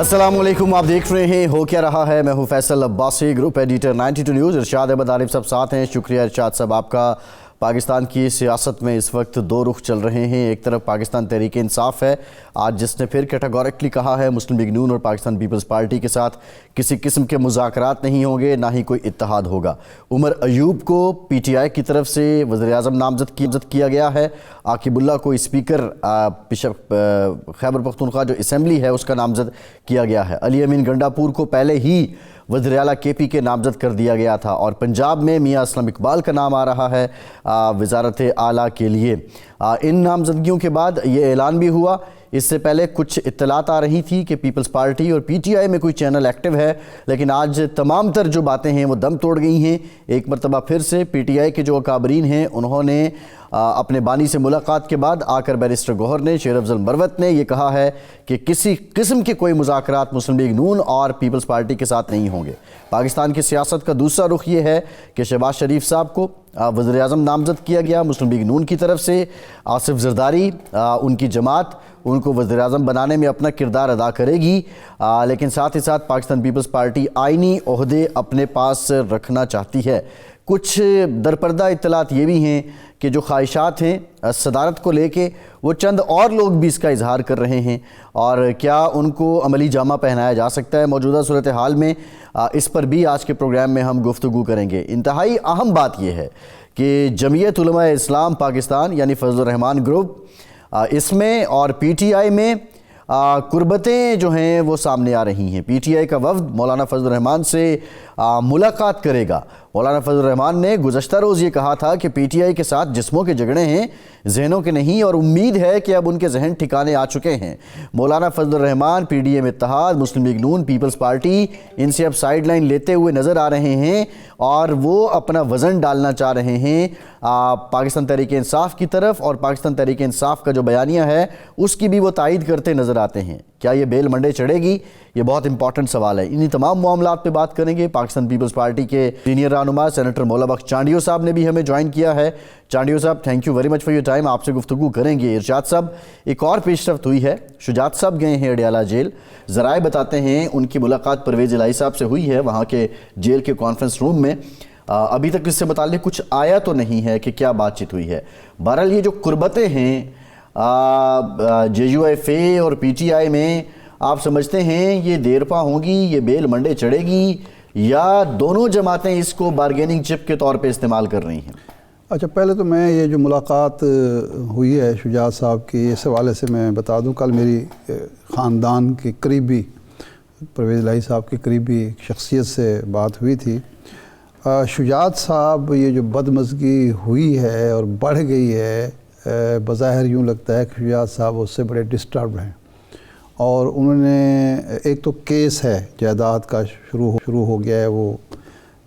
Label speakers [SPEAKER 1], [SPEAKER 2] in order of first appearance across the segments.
[SPEAKER 1] السلام علیکم، آپ دیکھ رہے ہیں ہو کیا رہا ہے۔ میں ہوں Faisal Abbasi, group editor 92 news. Irshad Ahmad Arif صاحب ساتھ ہیں۔ شکریہ ارشاد صاحب آپ کا۔ پاکستان کی سیاست میں اس وقت دو رخ چل رہے ہیں۔ ایک طرف پاکستان تحریک انصاف ہے آج، جس نے پھر کیٹاگورکلی کہا ہے مسلم لیگ نون اور پاکستان پیپلز پارٹی کے ساتھ کسی قسم کے مذاکرات نہیں ہوں گے، نہ ہی کوئی اتحاد ہوگا۔ عمر ایوب کو پی ٹی آئی کی طرف سے وزیر اعظم نامزد کیا گیا ہے۔ عاقب اللہ کو اسپیکر خیبر پختونخوا جو اسمبلی ہے اس کا نامزد کیا گیا ہے۔ علی امین گنڈاپور کو پہلے ہی وزیر اعلیٰ کے پی کے نامزد کر دیا گیا تھا، اور پنجاب میں میاں اسلم اقبال کا نام آ رہا ہے وزارت اعلیٰ کے لیے۔ ان نامزدگیوں کے بعد یہ اعلان بھی ہوا۔ اس سے پہلے کچھ اطلاعات آ رہی تھی کہ پیپلز پارٹی اور پی ٹی آئی میں کوئی چینل ایکٹیو ہے، لیکن آج تمام تر جو باتیں ہیں وہ دم توڑ گئی ہیں۔ ایک مرتبہ پھر سے پی ٹی آئی کے جو اکابرین ہیں انہوں نے اپنے بانی سے ملاقات کے بعد آ کر بیرسٹر گوہر نے، شیر افضل مروت نے یہ کہا ہے کہ کسی قسم کے کوئی مذاکرات مسلم لیگ نون اور پیپلز پارٹی کے ساتھ نہیں ہوں گے۔ پاکستان کی سیاست کا دوسرا رخ یہ ہے کہ شہباز شریف صاحب کو وزیر اعظم نامزد کیا گیا مسلم لیگ نون کی طرف سے۔ آصف زرداری ان کی جماعت ان کو وزیر اعظم بنانے میں اپنا کردار ادا کرے گی، لیکن ساتھ ہی ساتھ پاکستان پیپلز پارٹی آئینی عہدے اپنے پاس رکھنا چاہتی ہے۔ کچھ درپردہ اطلاعات یہ بھی ہیں کہ جو خواہشات ہیں صدارت کو لے کے، وہ چند اور لوگ بھی اس کا اظہار کر رہے ہیں، اور کیا ان کو عملی جامہ پہنایا جا سکتا ہے موجودہ صورتحال میں، اس پر بھی آج کے پروگرام میں ہم گفتگو کریں گے۔ انتہائی اہم بات یہ ہے کہ جمعیت علماء اسلام پاکستان یعنی فضل الرحمان گروپ، اس میں اور پی ٹی آئی میں قربتیں جو ہیں وہ سامنے آ رہی ہیں۔ پی ٹی آئی کا وفد مولانا فضل الرحمان سے ملاقات کرے گا۔ مولانا فضل الرحمان نے گزشتہ روز یہ کہا تھا کہ پی ٹی آئی کے ساتھ جسموں کے جھگڑے ہیں، ذہنوں کے نہیں، اور امید ہے کہ اب ان کے ذہن ٹھکانے آ چکے ہیں۔ مولانا فضل الرحمان پی ڈی ایم اتحاد، مسلم لیگ نون، پیپلز پارٹی ان سے اب سائیڈ لائن لیتے ہوئے نظر آ رہے ہیں، اور وہ اپنا وزن ڈالنا چاہ رہے ہیں پاکستان تحریک انصاف کی طرف، اور پاکستان تحریک انصاف کا جو بیانیہ ہے اس کی بھی وہ تائید کرتے نظر آتے ہیں۔ کیا یہ بیل منڈے چڑھے گی؟ یہ بہت امپورٹنٹ سوال ہے۔ انہی تمام معاملات پہ بات کریں گے۔ پاکستان پیپلز پارٹی کے سینئر رہنما سینیٹر مولا بخش چانڈیو صاحب نے بھی ہمیں جوائن کیا ہے۔ چانڈیو صاحب، thank you very much for your time. آپ سے گفتگو کریں گے۔ ارشاد صاحب، ایک اور پیش رفت ہوئی ہے، شجاعت صاحب گئے ہیں اڈیالہ جیل۔ ذرائع بتاتے ہیں ان کی ملاقات پرویز الہی صاحب سے ہوئی ہے وہاں کے جیل کے کانفرنس روم میں۔ ابھی تک اس سے متعلق کچھ آیا تو نہیں ہے کہ کیا بات چیت ہوئی ہے۔ بہرحال یہ جو قربتیں ہیں جے یو ایف اے اور پی ٹی آئی میں، آپ سمجھتے ہیں یہ دیر پا ہوں گی، یہ بیل منڈے چڑھے گی، یا دونوں جماعتیں اس کو بارگیننگ چپ کے طور پہ استعمال کر رہی ہیں؟
[SPEAKER 2] اچھا، پہلے تو میں یہ جو ملاقات ہوئی ہے شجاعت صاحب کی، اس حوالے سے میں بتا دوں، کل میری خاندان کے قریبی پرویز الہی صاحب کی قریبی شخصیت سے بات ہوئی تھی۔ شجاعت صاحب، یہ جو بدمزگی ہوئی ہے اور بڑھ گئی ہے، بظاہر یوں لگتا ہے کہ شجاعت صاحب اس سے بڑے ڈسٹربڈ ہیں، اور انہوں نے ایک تو کیس ہے جائیداد کا شروع ہو گیا ہے، وہ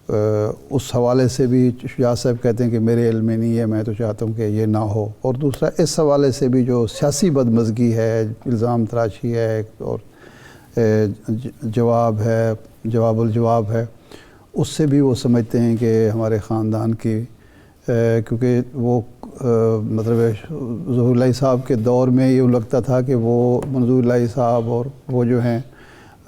[SPEAKER 2] اس حوالے سے بھی شجاعت صاحب کہتے ہیں کہ میرے علم میں نہیں ہے، میں تو چاہتا ہوں کہ یہ نہ ہو، اور دوسرا اس حوالے سے بھی جو سیاسی بدمزگی ہے، الزام تراشی ہے، اور جواب الجواب ہے، اس سے بھی وہ سمجھتے ہیں کہ ہمارے خاندان کی، کیونکہ وہ مطلب ظہور الہی صاحب کے دور میں یہ لگتا تھا کہ وہ منظور الہی صاحب اور وہ جو ہیں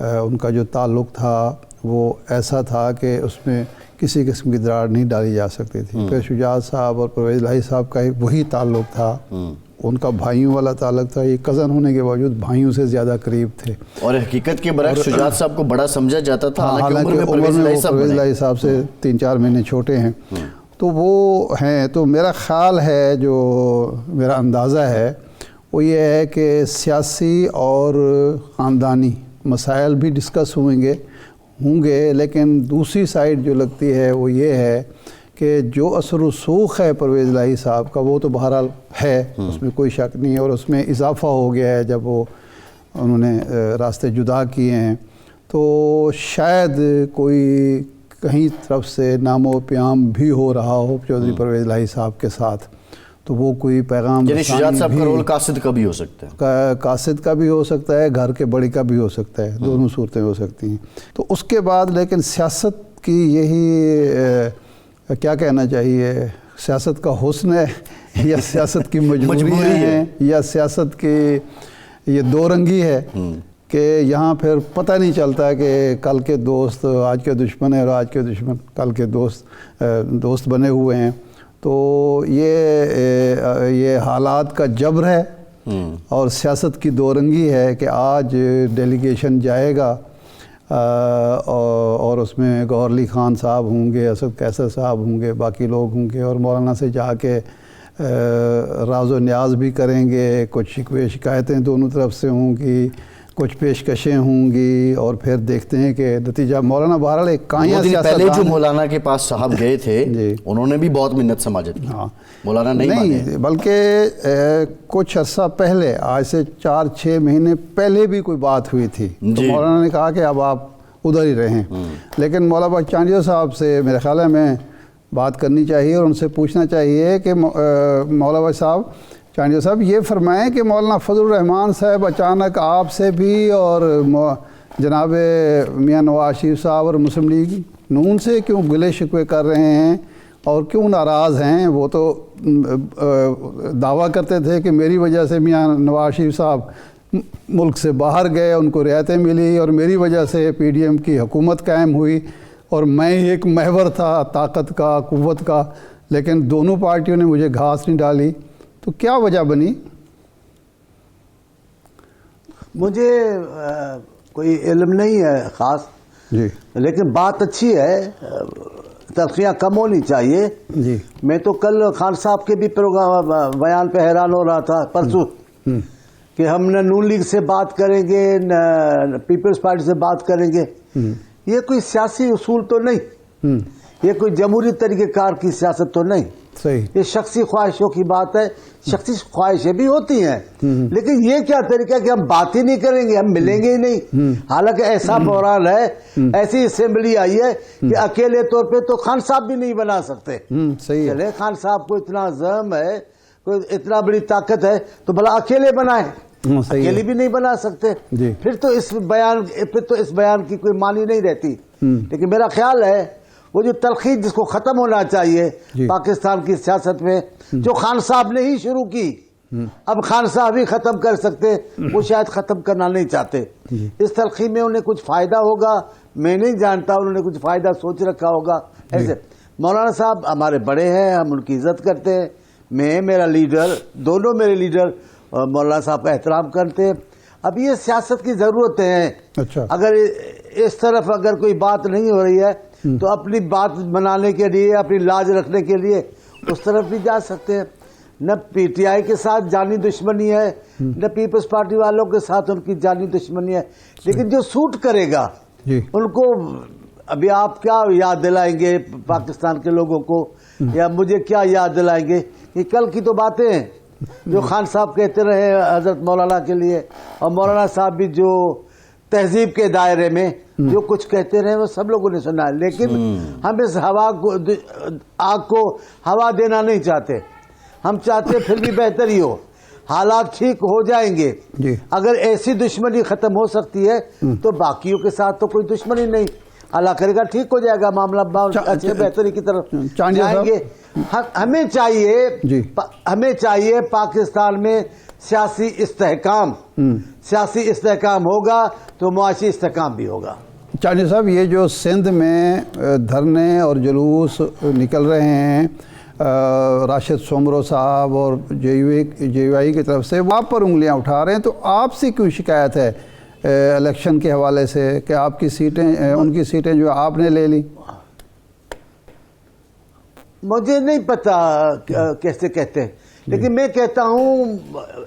[SPEAKER 2] ان کا جو تعلق تھا وہ ایسا تھا کہ اس میں کسی قسم کی دراڑ نہیں ڈالی جا سکتی تھی۔ پھر شجاعت صاحب اور پرویز الہی صاحب کا ایک وہی تعلق تھا، ان کا بھائیوں والا تعلق تھا، یہ کزن ہونے کے باوجود بھائیوں سے زیادہ قریب تھے، اور
[SPEAKER 1] حقیقت کے برعکس شجاعت صاحب کو بڑا سمجھا جاتا تھا،
[SPEAKER 2] حالانکہ عمر میں پرویز الہی صاحب سے 3-4 مہینے چھوٹے ہیں۔ تو وہ ہیں، تو میرا خیال ہے، جو میرا اندازہ ہے وہ یہ ہے کہ سیاسی اور خاندانی مسائل بھی ڈسکس ہوں گے، لیکن دوسری سائڈ جو لگتی ہے وہ یہ ہے کہ جو اثر و رسوخ ہے پرویز الہی صاحب کا، وہ تو بہرحال ہے، اس میں کوئی شک نہیں ہے، اور اس میں اضافہ ہو گیا ہے جب انہوں نے راستے جدا کیے ہیں، تو شاید کوئی کہیں طرف سے نام و پیام بھی ہو رہا ہو چودھری پرویز الہی صاحب کے ساتھ، تو وہ کوئی پیغام،
[SPEAKER 1] یعنی شجاعت صاحب کا رول قاصد کا بھی ہو سکتا ہے،
[SPEAKER 2] قاصد کا بھی ہو سکتا ہے، گھر کے بڑی کا بھی ہو سکتا ہے، دونوں صورتیں ہو سکتی ہیں۔ تو اس کے بعد لیکن سیاست کی یہی کیا کہنا چاہیے، سیاست کا حسن ہے یا سیاست کی مجبوری ہے، یا سیاست کی یہ دو رنگی ہے، کہ یہاں پھر پتہ نہیں چلتا کہ کل کے دوست آج کے دشمن ہیں اور آج کے دشمن کل کے دوست بنے ہوئے ہیں. تو یہ حالات کا جبر ہے اور سیاست کی دو رنگی ہے کہ آج ڈیلیگیشن جائے گا اور اس میں گوہر علی خان صاحب ہوں گے, اسد قیصر صاحب ہوں گے, باقی لوگ ہوں گے, اور مولانا سے جا کے راز و نیاز بھی کریں گے, کچھ شکوے شکایتیں دونوں طرف سے ہوں گی, کچھ پیشکشیں ہوں گی, اور پھر دیکھتے ہیں کہ نتیجہ. مولانا بہرحال ایک کائیں
[SPEAKER 1] پہلے جو مولانا کے پاس صاحب گئے تھے انہوں نے بھی بہت منت سماجت کی, مولانا نہیں
[SPEAKER 2] بلکہ کچھ عرصہ پہلے, آج سے 4-6 مہینے پہلے بھی کوئی بات ہوئی تھی تو مولانا نے کہا کہ اب آپ ادھر ہی رہیں. لیکن مولانا باقی چانڈیو صاحب سے میرے خیال ہے میں بات کرنی چاہیے اور ان سے پوچھنا چاہیے کہ مولانا باقی صاحب چانڈیو صاحب یہ فرمائیں کہ مولانا فضل الرحمان صاحب اچانک آپ سے بھی اور جناب میاں نواز شریف صاحب اور مسلم لیگ نون سے کیوں گلے شکوے کر رہے ہیں اور کیوں ناراض ہیں؟ وہ تو دعویٰ کرتے تھے کہ میری وجہ سے میاں نواز شریف صاحب ملک سے باہر گئے, ان کو رعایتیں ملی, اور میری وجہ سے پی ڈی ایم کی حکومت قائم ہوئی اور میں ایک محور تھا طاقت کا, قوت کا, لیکن دونوں پارٹیوں نے مجھے گھاس نہیں ڈالی. تو کیا وجہ بنی؟
[SPEAKER 3] مجھے کوئی علم نہیں ہے خاص
[SPEAKER 2] جی,
[SPEAKER 3] لیکن بات اچھی ہے, تلخیاں کم ہونی چاہیے.
[SPEAKER 2] جی,
[SPEAKER 3] میں تو کل خان صاحب کے بھی پروگرام بیان پہ حیران ہو رہا تھا پرسوں کہ ہم نہ نون لیگ سے بات کریں گے نہ پیپلز پارٹی سے بات کریں گے. یہ کوئی سیاسی اصول تو نہیں, یہ کوئی جمہوری طریقہ کار کی سیاست تو نہیں.
[SPEAKER 2] صحیح,
[SPEAKER 3] یہ شخصی خواہشوں کی بات ہے. شخصی خواہشیں بھی ہوتی ہیں, لیکن یہ کیا طریقہ کہ ہم بات ہی نہیں کریں گے, ہم ملیں گے ہی نہیں. حالانکہ ایسا بحران ہے, ایسی اسمبلی آئی ہے کہ اکیلے طور پہ تو خان صاحب بھی نہیں بنا سکتے.
[SPEAKER 2] صحیح ہے.
[SPEAKER 3] چلے خان صاحب کو اتنا عزم ہے, کوئی اتنا بڑی طاقت ہے تو بھلا اکیلے بنائیں, اکیلے بھی نہیں بنا سکتے. پھر تو اس بیان کی کوئی معنی نہیں رہتی. لیکن میرا خیال ہے وہ جو تلخی جس کو ختم ہونا چاہیے پاکستان کی سیاست میں, جو خان صاحب نے ہی شروع کی, اب خان صاحب ہی ختم کر سکتے, وہ شاید ختم کرنا نہیں چاہتے. اس تلخی میں انہیں کچھ فائدہ ہوگا, میں نہیں جانتا, انہوں نے کچھ فائدہ سوچ رکھا ہوگا. ایسے مولانا صاحب ہمارے بڑے ہیں, ہم ان کی عزت کرتے ہیں. میں, میرا لیڈر, دونوں میرے لیڈر مولانا صاحب کا احترام کرتے ہیں. اب یہ سیاست کی ضرورتیں ہیں. اگر اس طرف اگر کوئی بات نہیں ہو رہی ہے تو اپنی بات بنانے کے لیے, اپنی لاج رکھنے کے لیے اس طرف بھی جا سکتے ہیں. نہ پی ٹی آئی کے ساتھ جانی دشمنی ہے, نہ پیپلز پارٹی والوں کے ساتھ ان کی جانی دشمنی ہے. لیکن جو سوٹ کرے گا ان کو, ابھی آپ کیا یاد دلائیں گے پاکستان کے لوگوں کو, یا مجھے کیا یاد دلائیں گے؟ یہ کل کی تو باتیں ہیں جو خان صاحب کہتے رہے حضرت مولانا کے لیے, اور مولانا صاحب بھی جو تہذیب کے دائرے میں جو کچھ کہتے رہے وہ سب لوگوں نے سنا ہے. لیکن ہم اس آگ کو ہوا دینا نہیں چاہتے. ہم چاہتے پھر بھی بہتر ہی ہو, حالات ٹھیک ہو جائیں گے. اگر ایسی دشمنی ختم ہو سکتی ہے تو باقیوں کے ساتھ تو کوئی دشمنی نہیں, اللہ کرے گا ٹھیک ہو جائے گا معاملہ, اچھے بہتری کی طرف جائیں گے. ہمیں چاہیے پاکستان میں سیاسی استحکام ہوگا تو معاشی استحکام بھی ہوگا.
[SPEAKER 2] چانڈیو صاحب, یہ جو سندھ میں دھرنے اور جلوس نکل رہے ہیں راشد سومرو صاحب اور جے یو آئی کی طرف سے, وہ آپ پر انگلیاں اٹھا رہے ہیں, تو آپ سے کیوں شکایت ہے الیکشن کے حوالے سے کہ آپ کی سیٹیں, ان کی سیٹیں جو آپ نے لے لی؟
[SPEAKER 3] مجھے نہیں پتا کیسے کہتے ہیں, لیکن میں کہتا ہوں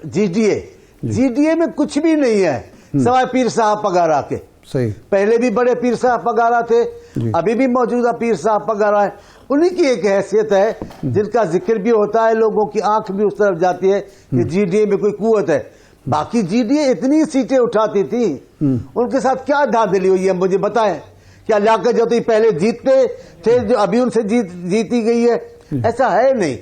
[SPEAKER 3] جی ڈی اے میں کچھ بھی نہیں ہے سوائے پیر صاحب پگارا کے.
[SPEAKER 2] صحیح,
[SPEAKER 3] پہلے بھی بڑے پیر صاحب پگارا تھے, ابھی بھی موجودہ پیر صاحب پگارا ہے. انہی کی ایک حیثیت ہے جن کا ذکر بھی ہوتا ہے, لوگوں کی آنکھ بھی اس طرف جاتی ہے کہ جی ڈی اے میں کوئی قوت ہے. باقی جی ڈی اے اتنی سیٹیں اٹھاتی تھی, ان کے ساتھ کیا دھاندلی ہوئی ہے مجھے بتائیں. کیا لیاقت جو پہلے جیتتے تھے جو ابھی ان سے جیتی گئی ہے؟ ایسا ہے نہیں.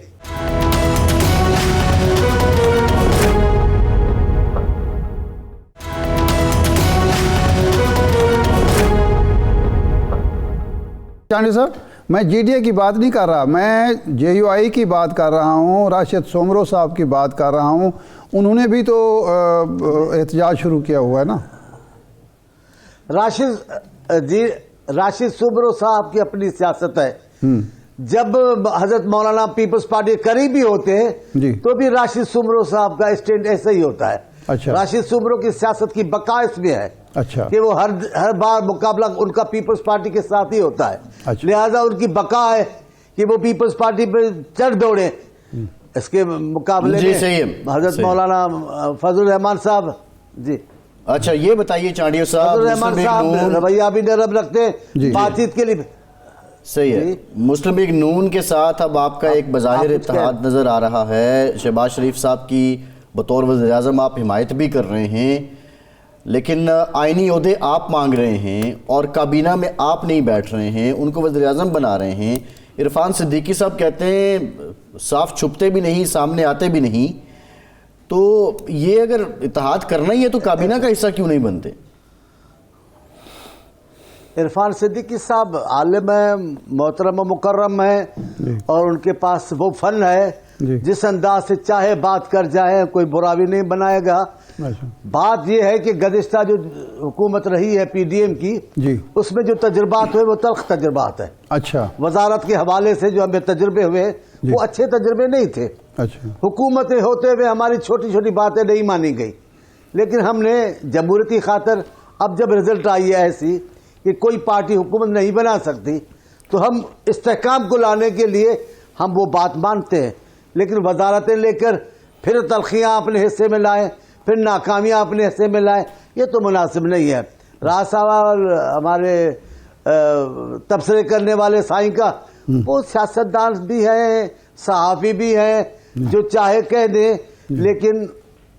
[SPEAKER 2] چانڈیو صاحب, میں جی ڈی اے کی بات نہیں کر رہا, میں جے یو آئی کی بات کر رہا ہوں, راشد سومرو صاحب کی بات کر رہا ہوں. انہوں نے بھی تو احتجاج شروع کیا ہوا ہے نا.
[SPEAKER 3] راشد سوبرو صاحب کی اپنی سیاست ہے. جب حضرت مولانا پیپلز پارٹی قریبی ہوتے ہیں تو بھی راشد سوبرو صاحب کا اسٹینڈ ایسا ہی ہوتا ہے. راشد سوبرو کی سیاست کی بقا اس میں ہے کہ وہ ہر بار مقابلہ ان کا پیپلز پارٹی کے ساتھ ہی ہوتا ہے. لہذا ان کی بقا ہے کہ وہ پیپلز پارٹی پہ چڑھ دوڑے. اس کے مقابلے میں حضرت مولانا فضل الرحمان صاحب جی.
[SPEAKER 1] اچھا یہ بتائیے چانڈیو صاحب,
[SPEAKER 3] فضل الرحمان صاحب رویہ بھی نرم رکھتے ہیں بات چیت کے لیے.
[SPEAKER 1] صحیح ہے. مسلم لیگ نون کے ساتھ اب آپ کا ایک بظاہر اتحاد نظر آ رہا ہے. شہباز شریف صاحب کی بطور وزیر اعظم آپ حمایت بھی کر رہے ہیں, لیکن آئینی عہدے آپ مانگ رہے ہیں اور کابینہ میں آپ نہیں بیٹھ رہے ہیں, ان کو وزیر اعظم بنا رہے ہیں. عرفان صدیقی صاحب کہتے ہیں صاف چھپتے بھی نہیں, سامنے آتے بھی نہیں. تو یہ اگر اتحاد کرنا ہی ہے تو کابینہ کا حصہ کیوں نہیں بنتے؟
[SPEAKER 3] عرفان صدیقی صاحب عالم ہے, محترم و مکرم ہے, اور ان کے پاس وہ فن ہے جس انداز سے چاہے بات کر جائے کوئی برا بھی نہیں بنائے گا. بات یہ ہے کہ گزشتہ جو حکومت رہی ہے پی ڈی ایم کی, اس میں جو تجربات ہوئے وہ تلخ تجربات ہیں.
[SPEAKER 2] اچھا,
[SPEAKER 3] وزارت کے حوالے سے جو ہمیں تجربے ہوئے وہ اچھے تجربے نہیں تھے. حکومتیں ہوتے ہوئے ہماری چھوٹی چھوٹی باتیں نہیں مانی گئی, لیکن ہم نے جمہوریتی خاطر اب جب رزلٹ آئی ہے ایسی کہ کوئی پارٹی حکومت نہیں بنا سکتی, تو ہم استحکام کو لانے کے لیے ہم وہ بات مانتے ہیں. لیکن وزارتیں لے کر پھر تلخیاں اپنے حصے میں لائیں, پھر ناکامیاں اپنے حصے میں لائیں, یہ تو مناسب نہیں ہے. راز صاحب ہمارے تبصرے کرنے والے سائیں کا وہ سیاستدان بھی ہیں, صحافی بھی ہیں, جو چاہے کہہ دیں, لیکن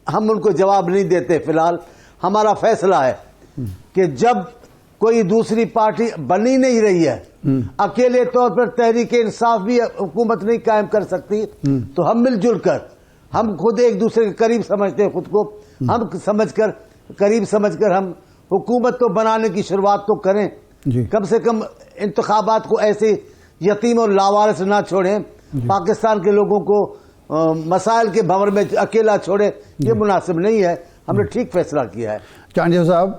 [SPEAKER 3] ہم ان کو جواب نہیں دیتے. فی الحال ہمارا فیصلہ ہے کہ جب کوئی دوسری پارٹی بنی نہیں رہی ہے, اکیلے طور پر تحریک انصاف بھی حکومت نہیں قائم کر سکتی, تو ہم مل جل کر, ہم خود ایک دوسرے کے قریب سمجھتے ہیں خود کو, ہم قریب سمجھ کر ہم حکومت تو بنانے کی شروعات تو کریں. کم سے کم انتخابات کو ایسے یتیم اور لاوارث نہ چھوڑیں, پاکستان کے لوگوں کو مسائل کے بھنور میں اکیلا چھوڑیں, یہ مناسب نہیں ہے. ہم نے ٹھیک فیصلہ کیا ہے.
[SPEAKER 2] چانڈیو صاحب,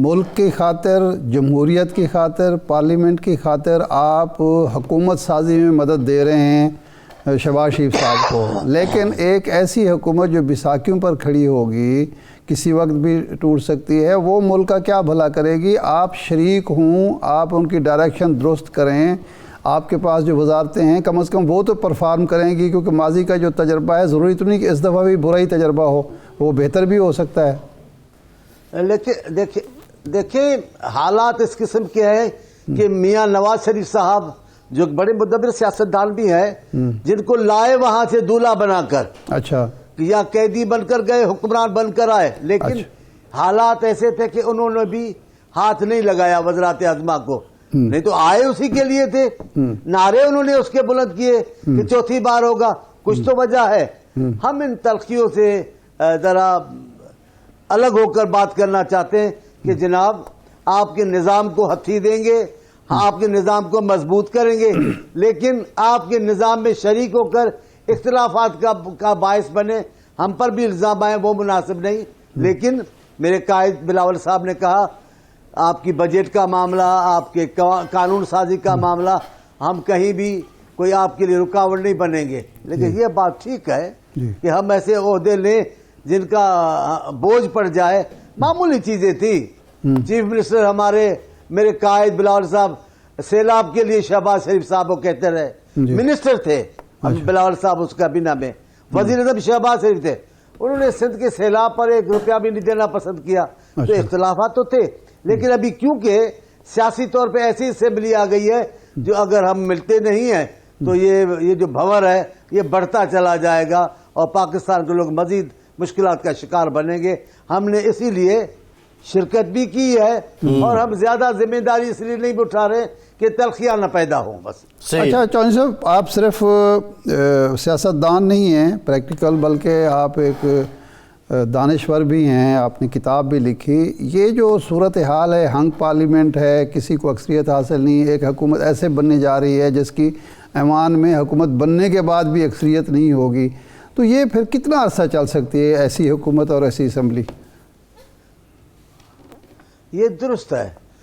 [SPEAKER 2] ملک کی خاطر, جمہوریت کی خاطر, پارلیمنٹ کی خاطر آپ حکومت سازی میں مدد دے رہے ہیں شہباز شریف صاحب کو, لیکن ایک ایسی حکومت جو بیساکھیوں پر کھڑی ہوگی, کسی وقت بھی ٹوٹ سکتی ہے, وہ ملک کا کیا بھلا کرے گی؟ آپ شریک ہوں, آپ ان کی ڈائریکشن درست کریں, آپ کے پاس جو وزارتیں ہیں کم از کم وہ تو پرفارم کریں گی, کیونکہ ماضی کا جو تجربہ ہے ضروری تو نہیں کہ اس دفعہ بھی برا ہی تجربہ ہو, وہ بہتر بھی ہو سکتا ہے.
[SPEAKER 3] لیکن دیکھیں حالات اس قسم کے ہیں کہ میاں نواز شریف صاحب جو بڑے مدبر سیاستدان بھی ہیں, جن کو لائے وہاں سے دولہا بنا کر,
[SPEAKER 2] اچھا,
[SPEAKER 3] یا قیدی بن کر گئے, حکمران بن کر آئے, لیکن حالات ایسے تھے کہ انہوں نے بھی ہاتھ نہیں لگایا وزارت عظمیٰ کو. نہیں تو آئے اسی کے لیے تھے, نعرے انہوں نے اس کے بلند کیے کہ چوتھی بار ہوگا, کچھ تو وجہ ہے. ہم ان تلخیوں سے ذرا الگ ہو کر بات کرنا چاہتے ہیں کہ جناب آپ کے نظام کو ہتھی دیں گے, آپ کے نظام کو مضبوط کریں گے, لیکن آپ کے نظام میں شریک ہو کر اختلافات کا باعث بنے, ہم پر بھی الزام آئے, وہ مناسب نہیں. لیکن میرے قائد بلاول صاحب نے کہا آپ کی بجٹ کا معاملہ, آپ کے قانون سازی کا معاملہ, ہم کہیں بھی کوئی آپ کے لیے رکاوٹ نہیں بنیں گے. لیکن یہ بات ٹھیک ہے کہ ہم ایسے عہدے لیں جن کا بوجھ پڑ جائے. معمولی چیزیں تھی. چیف منسٹر میرے قائد بلاول صاحب سیلاب کے لیے شہباز شریف صاحب کو کہتے رہے, منسٹر تھے بلاول صاحب اس کابینہ میں, وزیر اعظم شہباز شریف تھے, انہوں نے سندھ کے سیلاب پر 1 روپیہ بھی نہیں دینا پسند کیا. تو اختلافات تو تھے, لیکن ابھی کیونکہ سیاسی طور پہ ایسی اسمبلی آ گئی ہے جو اگر ہم ملتے نہیں ہیں تو یہ جو بھنور ہے یہ بڑھتا چلا جائے گا اور پاکستان کے لوگ مزید مشکلات کا شکار بنیں گے. ہم نے اسی لیے شرکت بھی کی ہے, اور ہم زیادہ ذمہ داری اس لیے نہیں اٹھا رہے کہ تلخیاں نہ پیدا ہوں بس.
[SPEAKER 2] اچھا چوہدری صاحب, آپ صرف سیاستدان نہیں ہیں پریکٹیکل, بلکہ آپ ایک دانشور بھی ہیں, آپ نے کتاب بھی لکھی. یہ جو صورتحال ہے, ہنگ پارلیمنٹ ہے, کسی کو اکثریت حاصل نہیں, ایک حکومت ایسے بننے جا رہی ہے جس کی ایوان میں حکومت بننے کے بعد بھی اکثریت نہیں ہوگی, تو یہ پھر کتنا عرصہ چل سکتی ہے ایسی حکومت اور ایسی اسمبلی؟
[SPEAKER 3] یہ درست ہے,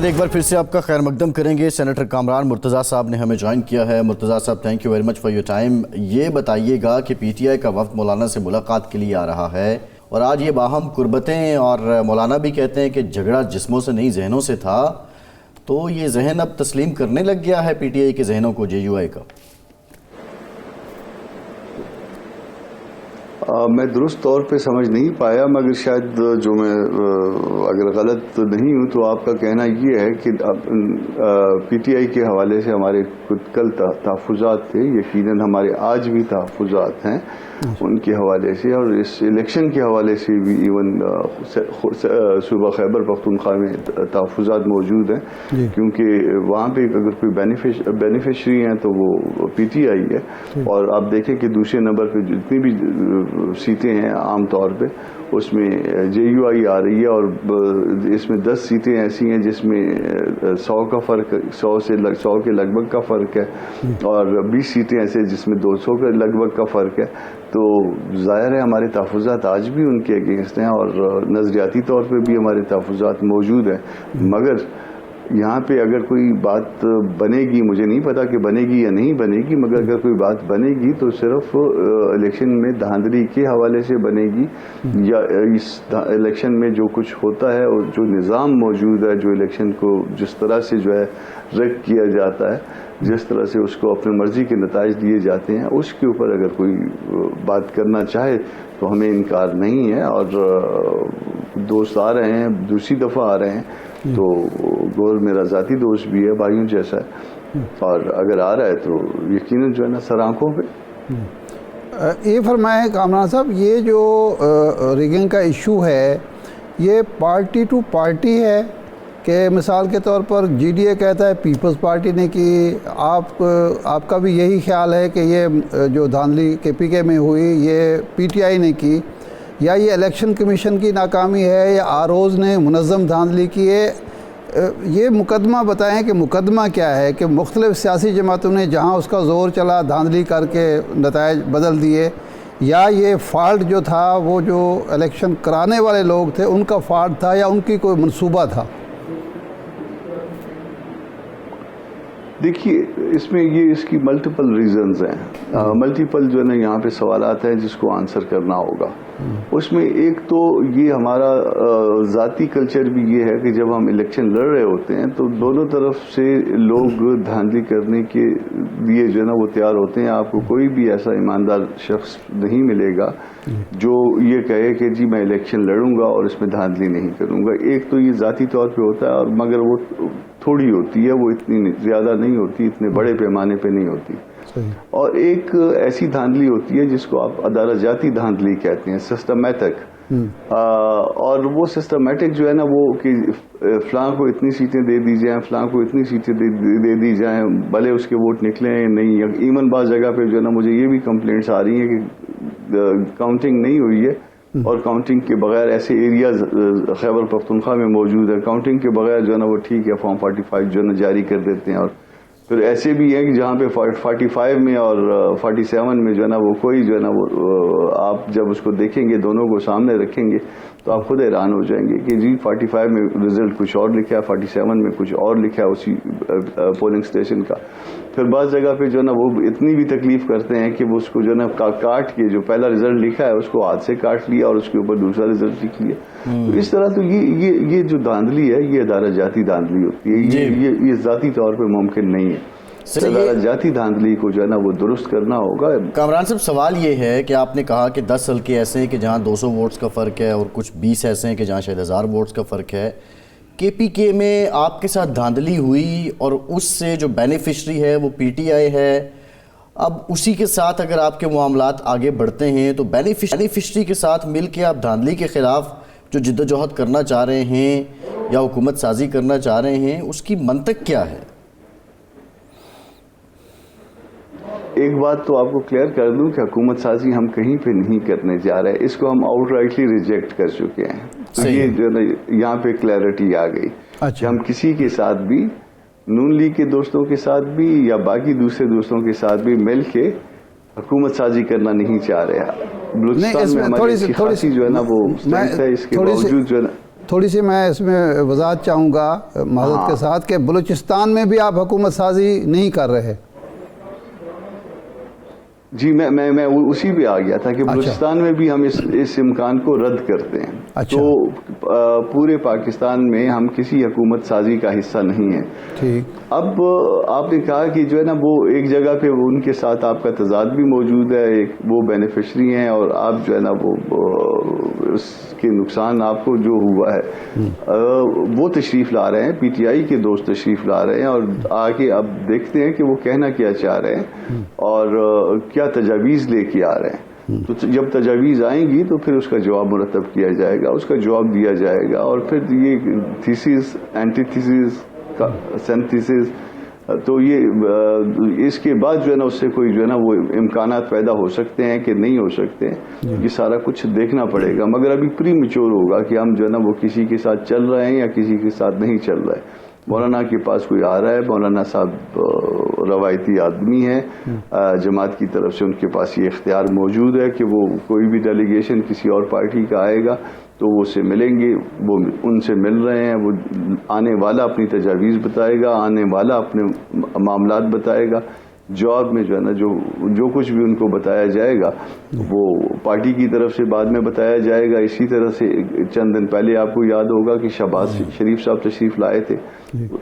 [SPEAKER 1] احمد ایک بار پھر سے آپ کا خیر مقدم کریں گے. سینیٹر کامران مرتضیٰ صاحب نے ہمیں جوائن کیا ہے. مرتضیٰ صاحب thank you very much for your time. یہ بتائیے گا کہ پی ٹی آئی کا وفد مولانا سے ملاقات کے لیے آ رہا ہے اور آج یہ باہم قربتیں، اور مولانا بھی کہتے ہیں کہ جھگڑا جسموں سے نہیں ذہنوں سے تھا، تو یہ ذہن اب تسلیم کرنے لگ گیا ہے پی ٹی آئی کے ذہنوں کو جے یو آئی کا؟
[SPEAKER 4] میں درست طور پہ سمجھ نہیں پایا، مگر شاید جو میں اگر غلط نہیں ہوں تو آپ کا کہنا یہ ہے کہ پی ٹی آئی کے حوالے سے ہمارے کل تحفظات تھے، یقیناً ہمارے آج بھی تحفظات ہیں ان کے حوالے سے، اور اس الیکشن کے حوالے سے بھی ایون صوبہ خیبر پختونخوا میں تحفظات موجود ہیں، کیونکہ وہاں پہ اگر کوئی بینیفیشری ہیں تو وہ پی ٹی آئی ہے. اور آپ دیکھیں کہ دوسرے نمبر پہ جتنی بھی سیٹیں ہیں عام طور پہ اس میں جے یو آئی آ رہی ہے، اور اس میں 10 سیٹیں ایسی ہیں جس میں 100 کا فرق، 100 کے لگ بھگ کا فرق ہے، اور 20 سیٹیں ایسے جس میں 200 کے لگ بھگ کا فرق ہے. تو ظاہر ہے ہمارے تحفظات آج بھی ان کے اگینسٹ ہیں، اور نظریاتی طور پہ بھی ہمارے تحفظات موجود ہیں. مگر یہاں پہ اگر کوئی بات بنے گی، مجھے نہیں پتا کہ بنے گی یا نہیں بنے گی، مگر اگر کوئی بات بنے گی تو صرف الیکشن میں دھاندلی کے حوالے سے بنے گی، یا اس الیکشن میں جو کچھ ہوتا ہے اور جو نظام موجود ہے، جو الیکشن کو جس طرح سے جو ہے ریگ کیا جاتا ہے، جس طرح سے اس کو اپنی مرضی کے نتائج دیے جاتے ہیں، اس کے اوپر اگر کوئی بات کرنا چاہے تو ہمیں انکار نہیں ہے. اور دوست آ رہے ہیں، دوسری دفعہ آ رہے ہیں، تو گول میرا ذاتی دوست بھی ہے، بھائیوں جیسا ہے، اور اگر آ رہا ہے تو یقیناً جو ہے نا سر آنکھوں پہ.
[SPEAKER 2] یہ فرمائیں کامران صاحب، یہ جو ریگنگ کا ایشو ہے یہ پارٹی ٹو پارٹی ہے کہ مثال کے طور پر جی ڈی اے کہتا ہے پیپلز پارٹی نے کی، آپ کا بھی یہی خیال ہے کہ یہ جو دھاندلی کے پی کے میں ہوئی یہ پی ٹی آئی نے کی، یا یہ الیکشن کمیشن کی ناکامی ہے، یا آروز نے منظم دھاندلی کی ہے؟ یہ مقدمہ بتائیں کہ مقدمہ کیا ہے، کہ مختلف سیاسی جماعتوں نے جہاں اس کا زور چلا دھاندلی کر کے نتائج بدل دیے، یا یہ فالٹ جو تھا وہ جو الیکشن کرانے والے لوگ تھے ان کا فالٹ تھا، یا ان کی کوئی منصوبہ تھا؟
[SPEAKER 4] دیکھیے اس میں یہ اس کی ملٹیپل ریزنز ہیں، ملٹیپل جو ہے نا یہاں پہ سوالات ہیں جس کو آنسر کرنا ہوگا. اس میں ایک تو یہ ہمارا ذاتی کلچر بھی یہ ہے کہ جب ہم الیکشن لڑ رہے ہوتے ہیں تو دونوں طرف سے لوگ دھاندلی کرنے کے لیے جو ہے نا وہ تیار ہوتے ہیں. آپ کو کوئی بھی ایسا ایماندار شخص نہیں ملے گا جو یہ کہے کہ جی میں الیکشن لڑوں گا اور اس میں دھاندلی نہیں کروں گا. ایک تو یہ ذاتی طور پہ ہوتا ہے، اور مگر وہ تھوڑی ہوتی ہے، وہ اتنی زیادہ نہیں ہوتی، اتنے بڑے پیمانے پہ نہیں ہوتی. اور ایک ایسی دھاندلی ہوتی ہے جس کو آپ ادارہ جاتی دھاندلی کہتے ہیں، سسٹمیٹک. اور وہ سسٹمیٹک جو ہے نا وہ کہ فلاں کو اتنی سیٹیں دے دی جائیں، فلاں کو اتنی سیٹیں دے دی جائیں، بھلے اس کے ووٹ نکلیں نہیں. ایون بعض جگہ پہ جو ہے نا مجھے یہ بھی کمپلینٹس آ رہی ہیں کہ کاؤنٹنگ نہیں ہوئی ہے، اور کاؤنٹنگ کے بغیر ایسے ایریاز خیبر پختونخوا میں موجود ہے، کاؤنٹنگ کے بغیر جو ہے نا وہ ٹھیک ہے فارم 45 جو ہے نا جاری کر دیتے ہیں. اور پھر ایسے بھی ہیں کہ جہاں پہ 45 میں اور 47 میں جو ہے نا وہ کوئی جو ہے نا وہ آپ جب اس کو دیکھیں گے، دونوں کو سامنے رکھیں گے تو آپ خود حیران ہو جائیں گے کہ جی 45 میں رزلٹ کچھ اور لکھا ہے، 47 میں کچھ اور لکھا ہے اسی پولنگ اسٹیشن کا. پھر بعض جگہ پہ جو ہے نا وہ اتنی بھی تکلیف کرتے ہیں کہ وہ اس کو جو ہے نا کاٹ کے جو پہلا رزلٹ لکھا ہے اس کو ہاتھ سے کاٹ لیا اور اس کے اوپر دوسرا رزلٹ لکھ لیا. تو اس طرح تو یہ جو دھاندلی ہے یہ ادارہ جاتی دھاندلی ہوتی ہے، یہ ذاتی طور پہ ممکن نہیں ہے. ادارہ جاتی دھاندلی کو جو ہے نا وہ درست کرنا ہوگا.
[SPEAKER 1] کامران صاحب سوال یہ ہے کہ آپ نے کہا کہ 10 حلقے ایسے ہیں کہ جہاں 200 ووٹس کا فرق ہے، اور کچھ 20 ایسے ہیں کہ جہاں شاید 1000 ووٹس کا فرق ہے. کے پی کے میں آپ کے ساتھ دھاندلی ہوئی اور اس سے جو بینیفیشری ہے وہ پی ٹی آئی ہے. اب اسی کے ساتھ اگر آپ کے معاملات آگے بڑھتے ہیں تو بینیفیشری کے ساتھ مل کے آپ دھاندلی کے خلاف جو جد و جہد کرنا چاہ رہے ہیں یا حکومت سازی کرنا چاہ رہے ہیں، اس کی منطق کیا ہے؟
[SPEAKER 4] ایک بات تو آپ کو کلیئر کر دوں کہ حکومت سازی ہم کہیں پہ نہیں کرنے جا رہے، اس کو ہم آؤٹ رائٹلی ریجیکٹ کر چکے ہیں. تو یہ جو ہے یہاں پہ کلیئرٹی آ گئی کہ ہم کسی کے ساتھ بھی، نون لیگ کے دوستوں کے ساتھ بھی یا باقی دوسرے دوستوں کے ساتھ بھی مل کے حکومت سازی کرنا نہیں چاہ رہے. بلوچستان میں ہماری خاصی جو ہے نا وہ اسٹرینتھ ہے، اس کے باوجود جو ہے نا
[SPEAKER 2] تھوڑی سی میں اس میں وضاحت چاہوں گا معذرت کے ساتھ کہ بلوچستان میں بھی آپ حکومت سازی نہیں کر رہے؟
[SPEAKER 4] جی میں اسی پہ آ گیا تھا کہ بلوچستان میں بھی ہم اس امکان کو رد کرتے ہیں. تو پورے پاکستان میں ہم کسی حکومت سازی کا حصہ نہیں ہیں.
[SPEAKER 2] ٹھیک.
[SPEAKER 4] اب آپ نے کہا کہ جو ہے نا وہ ایک جگہ پہ ان کے ساتھ آپ کا تضاد بھی موجود ہے, ایک وہ بینیفیشری ہیں اور آپ جو ہے نا وہ اس کے نقصان آپ کو جو ہوا ہے وہ تشریف لا رہے ہیں, پی ٹی آئی کے دوست تشریف لا رہے ہیں اور آگے اب دیکھتے ہیں کہ وہ کہنا کیا چاہ رہے ہیں اور کیا تجاویز لے کے آ رہے ہیں. تو جب تجاویز آئیں گی تو پھر اس کا جواب مرتب کیا جائے گا, اس کا جواب دیا جائے گا, اور پھر یہ تھیسس, اینٹی تھیسس, سینتھیسس, تو یہ اس کے بعد جو ہے نا اس سے کوئی جو ہے نا وہ امکانات پیدا ہو سکتے ہیں کہ نہیں ہو سکتے ہیں, یہ سارا کچھ دیکھنا پڑے گا. مگر ابھی پری میچور ہوگا کہ ہم جو ہے نا وہ کسی کے ساتھ چل رہے ہیں یا کسی کے ساتھ نہیں چل رہے ہیں. مولانا کے پاس کوئی آ رہا ہے, مولانا صاحب روایتی آدمی ہیں, جماعت کی طرف سے ان کے پاس یہ اختیار موجود ہے کہ وہ کوئی بھی ڈیلیگیشن کسی اور پارٹی کا آئے گا تو وہ اسے ملیں گے, وہ ان سے مل رہے ہیں, وہ آنے والا اپنی تجاویز بتائے گا, آنے والا اپنے معاملات بتائے گا. جواب میں جو ہے نا جو کچھ بھی ان کو بتایا جائے گا وہ پارٹی کی طرف سے بعد میں بتایا جائے گا. اسی طرح سے چند دن پہلے آپ کو یاد ہوگا کہ شہباز شریف صاحب تشریف لائے تھے,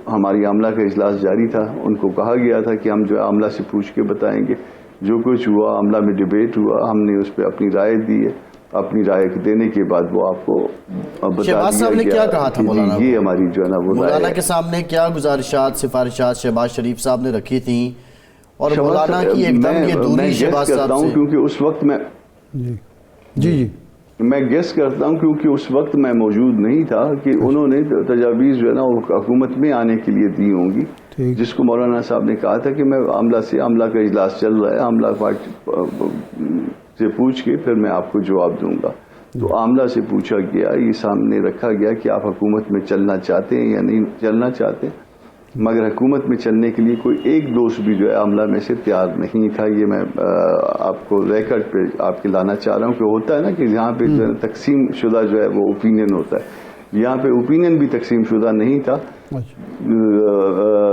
[SPEAKER 4] ہماری عملہ کا اجلاس جاری تھا, ان کو کہا گیا تھا کہ ہم جو ہے عملہ سے پوچھ کے بتائیں گے. جو کچھ ہوا عملہ میں ڈیبیٹ ہوا, ہم نے اس پہ اپنی رائے دی ہے, اپنی رائے دینے کے بعد وہ آپ کو بتا دیا کہ یہ ہماری جو ہے نا وہ
[SPEAKER 1] مولانا کے سامنے کیا گزارشات سفارشات شہباز شریف صاحب نے رکھی تھیں, اور مولانا کی ایک دم یہ دوری شہباز صاحب سے,
[SPEAKER 4] کیونکہ اس وقت میں میں گیس کرتا ہوں کیونکہ اس وقت میں موجود نہیں تھا کہ انہوں نے تجاویز جو ہے نا حکومت میں آنے کے لیے دی ہوں گی, جس کو مولانا صاحب نے کہا تھا کہ میں عملہ کا اجلاس چل رہا ہے, عملہ پارٹی سے پوچھ کے پھر میں آپ کو جواب دوں گا. تو عملہ سے پوچھا گیا, یہ سامنے رکھا گیا کہ آپ حکومت میں چلنا چاہتے ہیں یا نہیں چلنا چاہتے, مگر حکومت میں چلنے کے لیے کوئی ایک دوست بھی جو ہے عملہ میں سے تیار نہیں تھا. یہ میں آپ کو ریکارڈ پہ آپ کے لانا چاہ رہا ہوں کہ ہوتا ہے نا کہ یہاں پہ جو ہے تقسیم شدہ جو ہے وہ اوپینین ہوتا ہے, یہاں پہ اوپینین بھی تقسیم شدہ نہیں تھا.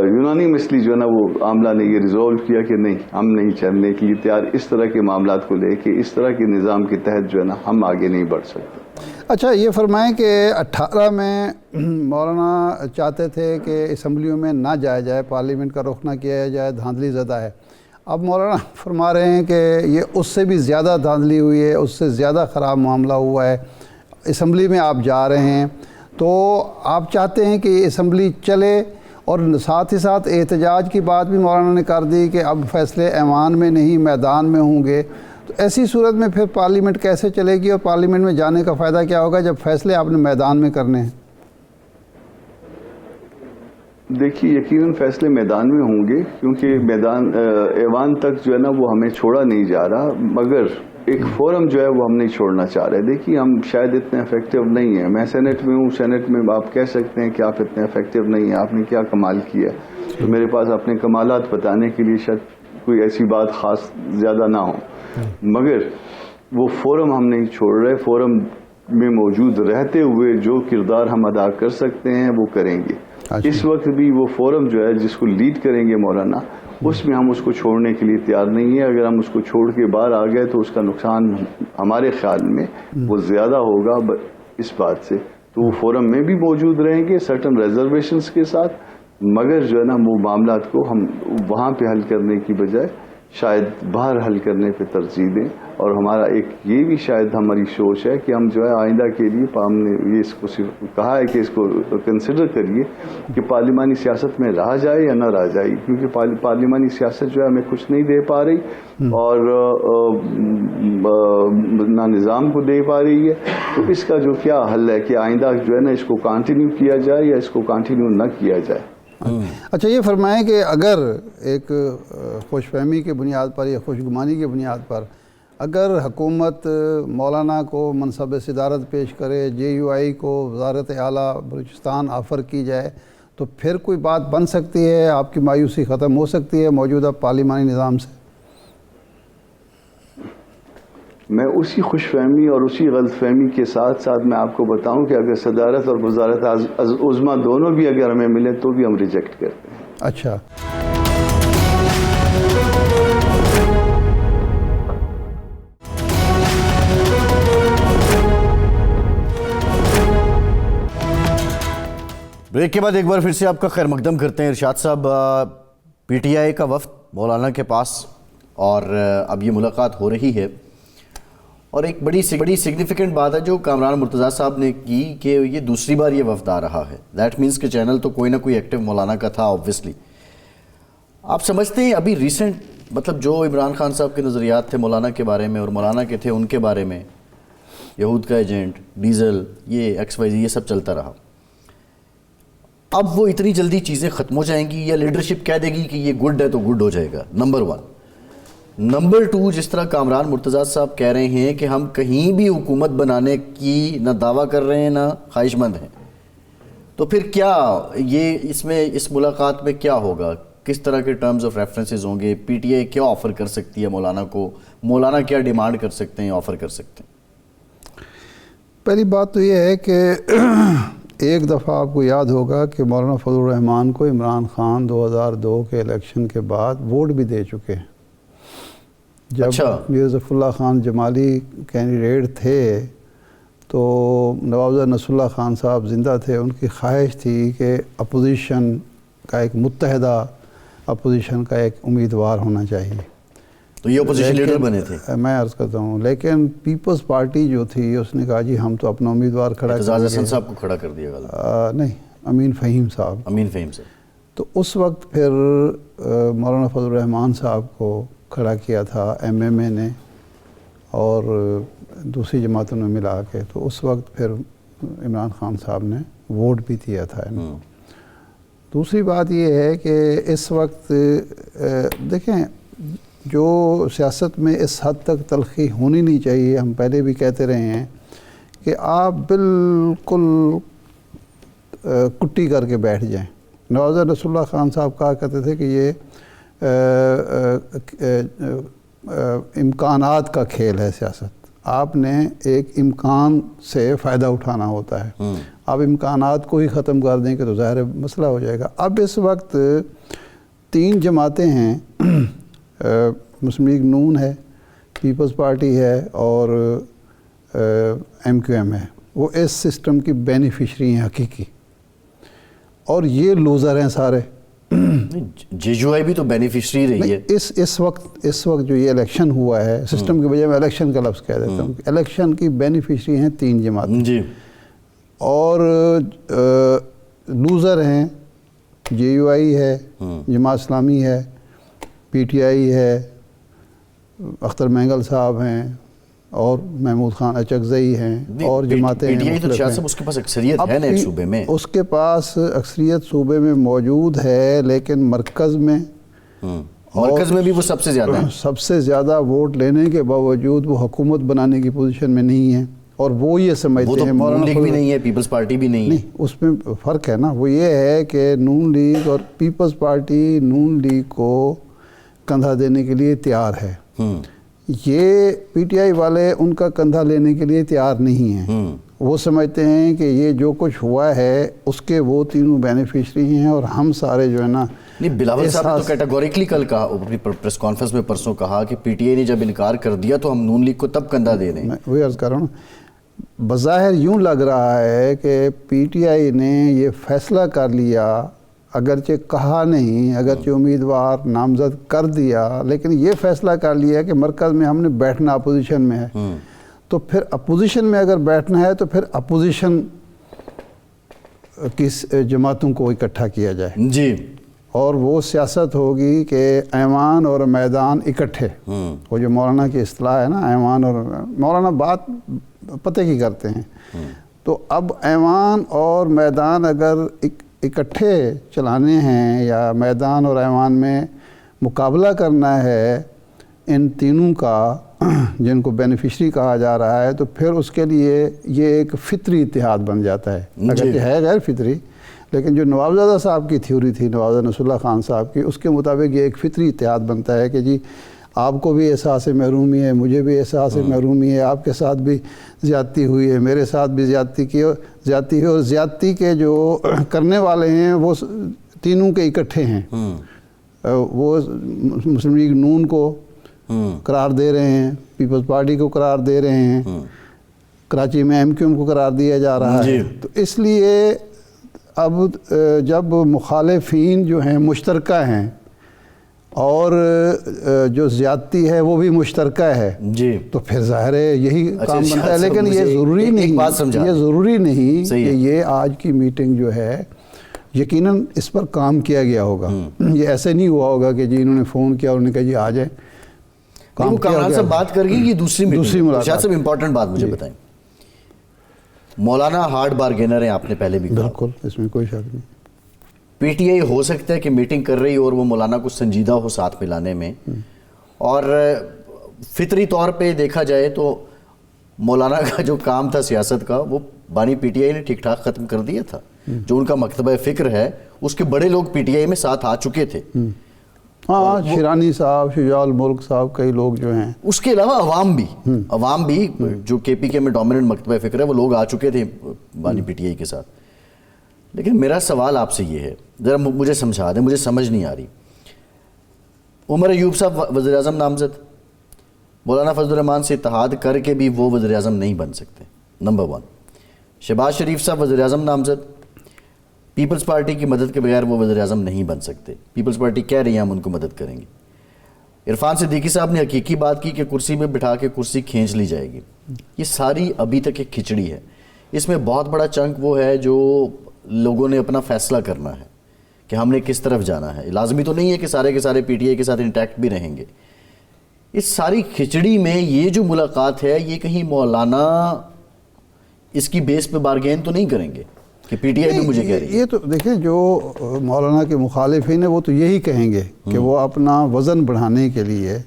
[SPEAKER 4] یونانیمسلی جو ہے نا وہ عملہ نے یہ ریزولو کیا کہ نہیں, ہم نہیں چلنے کے لیے تیار, اس طرح کے معاملات کو لے کے اس طرح کے نظام کے تحت جو ہے نا ہم آگے نہیں بڑھ سکتے.
[SPEAKER 2] اچھا یہ فرمائیں کہ 18 میں مولانا چاہتے تھے کہ اسمبلیوں میں نہ جایا جائے, پارلیمنٹ کا رخ نہ کیا جائے, دھاندلی زدہ ہے. اب مولانا فرما رہے ہیں کہ یہ اس سے بھی زیادہ دھاندلی ہوئی ہے, اس سے زیادہ خراب معاملہ ہوا ہے, اسمبلی میں آپ جا رہے ہیں, تو آپ چاہتے ہیں کہ یہ اسمبلی چلے, اور ساتھ ہی ساتھ احتجاج کی بات بھی مولانا نے کر دی کہ اب فیصلے ایوان میں نہیں میدان میں ہوں گے. تو ایسی صورت میں پھر پارلیمنٹ کیسے چلے گی, اور پارلیمنٹ میں جانے کا فائدہ کیا ہوگا جب فیصلے آپ نے میدان میں کرنے ہیں؟
[SPEAKER 4] دیکھیے یقیناً فیصلے میدان میں ہوں گے, کیونکہ میدان ایوان تک جو ہے نا وہ ہمیں چھوڑا نہیں جا رہا, مگر ایک فورم جو ہے وہ ہم نہیں چھوڑنا چاہ رہے. دیکھیے ہم شاید اتنے افیکٹو نہیں ہیں, میں سینٹ میں ہوں, سینٹ میں آپ کہہ سکتے ہیں کہ آپ اتنے افیکٹو نہیں ہیں, آپ نے کیا کمال کیا, تو میرے پاس اپنے کمالات بتانے کے لیے شاید کوئی ایسی بات خاص زیادہ نہ ہو, مگر وہ فورم ہم نہیں چھوڑ رہے. فورم میں موجود رہتے ہوئے جو کردار ہم ادا کر سکتے ہیں وہ کریں گے. اس وقت بھی وہ فورم جو ہے جس کو لیڈ کریں گے مولانا, اس میں ہم اس کو چھوڑنے کے لیے تیار نہیں ہیں. اگر ہم اس کو چھوڑ کے باہر آ گئے تو اس کا نقصان ہمارے خیال میں وہ زیادہ ہوگا اس بات سے. تو وہ فورم میں بھی موجود رہیں گے سرٹن ریزرویشنز کے ساتھ, مگر جو ہے نا وہ معاملات کو ہم وہاں پہ حل کرنے کی بجائے شاید باہر حل کرنے پہ ترجیح دیں. اور ہمارا ایک یہ بھی شاید ہماری سوچ ہے کہ ہم جو ہے آئندہ کے لیے ہم نے یہ اس کو کہا ہے کہ اس کو کنسیڈر کریے کہ پارلیمانی سیاست میں رہا جائے یا نہ رہ جائے, کیونکہ پارلیمانی سیاست جو ہے ہمیں کچھ نہیں دے پا رہی اور نہ نظام کو دے پا رہی ہے. تو اس کا جو کیا حل ہے کہ آئندہ جو ہے نا اس کو کنٹینیو کیا جائے یا اس کو کنٹینیو نہ کیا جائے.
[SPEAKER 2] اچھا یہ فرمائیں کہ اگر ایک خوش فہمی کے بنیاد پر یا خوش گمانی کے بنیاد پر اگر حکومت مولانا کو منصب صدارت پیش کرے, JUI کو وزارت اعلیٰ بلوچستان آفر کی جائے, تو پھر کوئی بات بن سکتی ہے, آپ کی مایوسی ختم ہو سکتی ہے موجودہ پارلیمانی نظام سے؟
[SPEAKER 4] میں اسی خوش فہمی اور اسی غلط فہمی کے ساتھ ساتھ میں آپ کو بتاؤں کہ اگر صدارت اور وزارت عظمیٰ دونوں بھی اگر ہمیں ملیں تو بھی ہم ریجیکٹ کرتے ہیں.
[SPEAKER 2] اچھا.
[SPEAKER 1] بریک کے بعد ایک بار پھر سے آپ کا خیر مقدم کرتے ہیں. ارشاد صاحب، پی ٹی آئی کا وفد مولانا کے پاس اور اب یہ ملاقات ہو رہی ہے، اور ایک بڑی سگنیفیکنٹ بات ہے جو کامران مرتضیٰ صاحب نے کی کہ یہ دوسری بار یہ وفد آ رہا ہے. دیٹ مینس کہ چینل تو کوئی نہ کوئی ایکٹیو مولانا کا تھا آبویسلی. آپ سمجھتے ہیں ابھی ریسنٹ مطلب جو عمران خان صاحب کے نظریات تھے مولانا کے بارے میں اور مولانا کے تھے ان کے بارے میں، یہود کا ایجنٹ، ڈیزل، یہ ایکس وائی زی، یہ سب چلتا رہا، اب وہ اتنی جلدی چیزیں ختم ہو جائیں گی یا لیڈرشپ کہہ دے گی کہ یہ گڈ ہے تو گڈ ہو جائے گا؟ نمبر 1. نمبر 2، جس طرح کامران مرتضیٰ صاحب کہہ رہے ہیں کہ ہم کہیں بھی حکومت بنانے کی نہ دعویٰ کر رہے ہیں نہ خواہش مند ہیں، تو پھر کیا یہ اس ملاقات میں کیا ہوگا؟ کس طرح کے ٹرمز آف ریفرنسز ہوں گے؟ پی ٹی آئی کیا آفر کر سکتی ہے مولانا کو؟ مولانا کیا ڈیمانڈ کر سکتے ہیں، آفر کر سکتے ہیں؟
[SPEAKER 2] پہلی بات تو یہ ہے کہ ایک دفعہ آپ کو یاد ہوگا کہ مولانا فضل الرحمان کو عمران خان 2002 کے الیکشن کے بعد ووٹ بھی دے چکے ہیں. جب میر ظفر اللہ خان جمالی کینڈیڈیٹ تھے تو نواب نصر اللہ خان صاحب زندہ تھے. ان کی خواہش تھی کہ اپوزیشن کا ایک متحدہ اپوزیشن کا ایک امیدوار ہونا چاہیے.
[SPEAKER 1] تو یہ اپوزیشن لیڈر بنے تھے.
[SPEAKER 2] میں عرض کرتا ہوں، لیکن پیپلز پارٹی جو تھی اس نے کہا جی ہم تو اپنا امیدوار کھڑا کر
[SPEAKER 1] اعتزاز حسن صاحب کو کھڑا کر دیا گیا.
[SPEAKER 2] نہیں، امین فہیم صاحب. تو اس وقت پھر مولانا فضل الرحمان صاحب کو کھڑا کیا تھا ایم ایم اے نے اور دوسری جماعتوں نے ملا کے. تو اس وقت پھر عمران خان صاحب نے ووٹ بھی دیا تھا. دوسری بات یہ ہے کہ اس وقت دیکھیں جو سیاست میں اس حد تک تلخی ہونی نہیں چاہیے، ہم پہلے بھی کہتے رہے ہیں کہ آپ بالکل کٹی کر کے بیٹھ جائیں. نواب نصر اللہ خان صاحب کہا کرتے تھے کہ یہ امکانات کا کھیل ہے سیاست. آپ نے ایک امکان سے فائدہ اٹھانا ہوتا ہے. آپ امکانات کو ہی ختم کر دیں کہ تو ظاہر مسئلہ ہو جائے گا. اب اس وقت 3 جماعتیں ہیں، مسلم لیگ نون ہے، پیپلز پارٹی ہے اور ایم کیو ایم ہے. وہ اس سسٹم کی بینیفیشری ہیں حقیقی، اور یہ لوزر ہیں سارے.
[SPEAKER 1] جے یو آئی بھی تو بینیفیشری رہی ہے.
[SPEAKER 2] اس وقت جو یہ الیکشن ہوا ہے، سسٹم کے بجائے میں الیکشن کا لفظ کہہ دیتا ہوں، الیکشن کی بینیفیشری ہیں 3 جماعتیں جی، اور لوزر ہیں جے یو آئی ہے، جماعت اسلامی ہے، پی ٹی آئی ہے، اختر مینگل صاحب ہیں اور محمود خان اچکزئی ہیں اور جماعتیں ہیں.
[SPEAKER 1] اس کے پاس اکثریت ہے نا ایک صوبے میں،
[SPEAKER 2] اس کے پاس اکثریت صوبے میں موجود ہے، لیکن مرکز میں
[SPEAKER 1] بھی وہ سب سے زیادہ
[SPEAKER 2] ووٹ لینے کے باوجود وہ حکومت بنانے کی پوزیشن میں نہیں ہے. اور وہ یہ سمجھتے ہیں
[SPEAKER 1] نون لیگ بھی نہیں ہے، پیپلز پارٹی بھی نہیں ہے.
[SPEAKER 2] اس میں فرق ہے نا. وہ یہ ہے کہ نون لیگ اور پیپلز پارٹی نون لیگ کو کندھا دینے کے لیے تیار ہے. یہ پی ٹی آئی والے ان کا کندھا لینے کے لیے تیار نہیں ہیں. وہ سمجھتے ہیں کہ یہ جو کچھ ہوا ہے اس کے وہ تینوں بینیفیشری ہیں اور ہم سارے جو ہے نا.
[SPEAKER 1] بلاول صاحب نے تو کیٹیگوریکلی کل کہا، اپنی پریس کانفرنس میں پرسوں کہا کہ پی ٹی آئی نے جب انکار کر دیا تو ہم نون لیگ کو تب کندھا دے رہے ہیں.
[SPEAKER 2] میں وہی عرض کر رہا ہوں، بظاہر یوں لگ رہا ہے کہ پی ٹی آئی نے یہ فیصلہ کر لیا، اگرچہ کہا نہیں، اگرچہ امیدوار نامزد کر دیا، لیکن یہ فیصلہ کر لیا کہ مرکز میں ہم نے بیٹھنا اپوزیشن میں ہے. تو پھر اپوزیشن میں اگر بیٹھنا ہے تو پھر اپوزیشن کی جماعتوں کو اکٹھا کیا جائے
[SPEAKER 1] جی،
[SPEAKER 2] اور وہ سیاست ہوگی کہ ایوان اور میدان اکٹھے. وہ جو مولانا کی اصطلاح ہے نا، ایوان اور مولانا بات پتہ کی کرتے ہیں. تو اب ایوان اور میدان اگر اکٹھے چلانے ہیں یا میدان اور ایوان میں مقابلہ کرنا ہے ان تینوں کا جن کو بینیفیشری کہا جا رہا ہے، تو پھر اس کے لیے یہ ایک فطری اتحاد بن جاتا ہے. اگرچہ ہے غیر فطری، لیکن جو نوابزادہ صاحب کی تھیوری تھی، نوابزادہ نصر اللہ خان صاحب کی، اس کے مطابق یہ ایک فطری اتحاد بنتا ہے کہ جی آپ کو بھی احساس محرومی ہے، مجھے بھی احساس محرومی ہے، آپ کے ساتھ بھی زیادتی ہوئی ہے، میرے ساتھ بھی زیادتی ہے، اور زیادتی کے جو کرنے والے ہیں وہ تینوں کے اکٹھے ہیں. وہ مسلم لیگ نون کو قرار دے رہے ہیں، پیپلز پارٹی کو قرار دے رہے ہیں، کراچی میں MQM کو قرار دیا جا رہا ہے. تو اس لیے اب جب مخالفین جو ہیں مشترکہ ہیں اور جو زیادتی ہے وہ بھی مشترکہ ہے تو پھر ظاہر ہے یہی کام بنتا ہے. لیکن یہ ضروری نہیں کہ یہ آج کی میٹنگ جو ہے یقیناً اس پر کام کیا گیا ہوگا. یہ ایسے نہیں ہوا ہوگا کہ جی انہوں نے فون کیا، انہوں نے کہا جی آ جائیں.
[SPEAKER 1] کامران صاحب بات کر گئی، یہ دوسری ملاقات. صاحب امپورٹنٹ بات مجھے بتائیں، مولانا ہارڈ بارگینر ہیں، آپ نے پہلے بھی کہا.
[SPEAKER 2] بالکل، اس میں کوئی شک نہیں.
[SPEAKER 1] PTI ہو سکتا ہے کہ میٹنگ کر رہی اور وہ مولانا کو سنجیدہ ہو ساتھ ملانے میں، اور فطری طور پہ دیکھا جائے تو مولانا کا جو کام تھا سیاست کا وہ بانی PTI نے ٹھیک ٹھاک ختم کر دیا تھا. جو ان کا مکتبہ فکر ہے اس کے بڑے لوگ PTI میں ساتھ آ چکے تھے.
[SPEAKER 2] ہاں، شیرانی صاحب، شجاع الملک صاحب، کئی لوگ جو ہیں. اس
[SPEAKER 1] کے علاوہ عوام بھی جو KPK میں ڈومیننٹ مکتبہ فکر ہے وہ لوگ آ چکے تھے بانی PTI کے ساتھ. لیکن میرا سوال آپ سے یہ ہے، ذرا مجھے سمجھا دیں، مجھے سمجھ نہیں آ رہی. عمر ایوب صاحب وزیر اعظم نامزد، مولانا فضل الرحمان سے اتحاد کر کے بھی وہ وزیر اعظم نہیں بن سکتے، نمبر 1. شہباز شریف صاحب وزیر اعظم نامزد، پیپلز پارٹی کی مدد کے بغیر وہ وزیر اعظم نہیں بن سکتے. پیپلز پارٹی کہہ رہی ہیں ہم ان کو مدد کریں گے. عرفان صدیقی صاحب نے حقیقی بات کی کہ کرسی میں بٹھا کے کرسی کھینچ لی جائے گی. یہ ساری ابھی تک ایک کھچڑی ہے. اس میں بہت بڑا چنک وہ ہے جو لوگوں نے اپنا فیصلہ کرنا ہے کہ ہم نے کس طرف جانا ہے. لازمی تو نہیں ہے کہ سارے کے سارے PTI کے ساتھ انٹیکٹ بھی رہیں گے. اس ساری کھچڑی میں یہ جو ملاقات ہے یہ کہیں مولانا اس کی بیس پہ بارگین تو نہیں کریں گے کہ PTI بھی مجھے کہہ رہی ہے؟
[SPEAKER 2] یہ تو دیکھیں، جو مولانا کے مخالفین ہیں وہ تو یہی کہیں گے کہ وہ اپنا وزن بڑھانے کے لیے،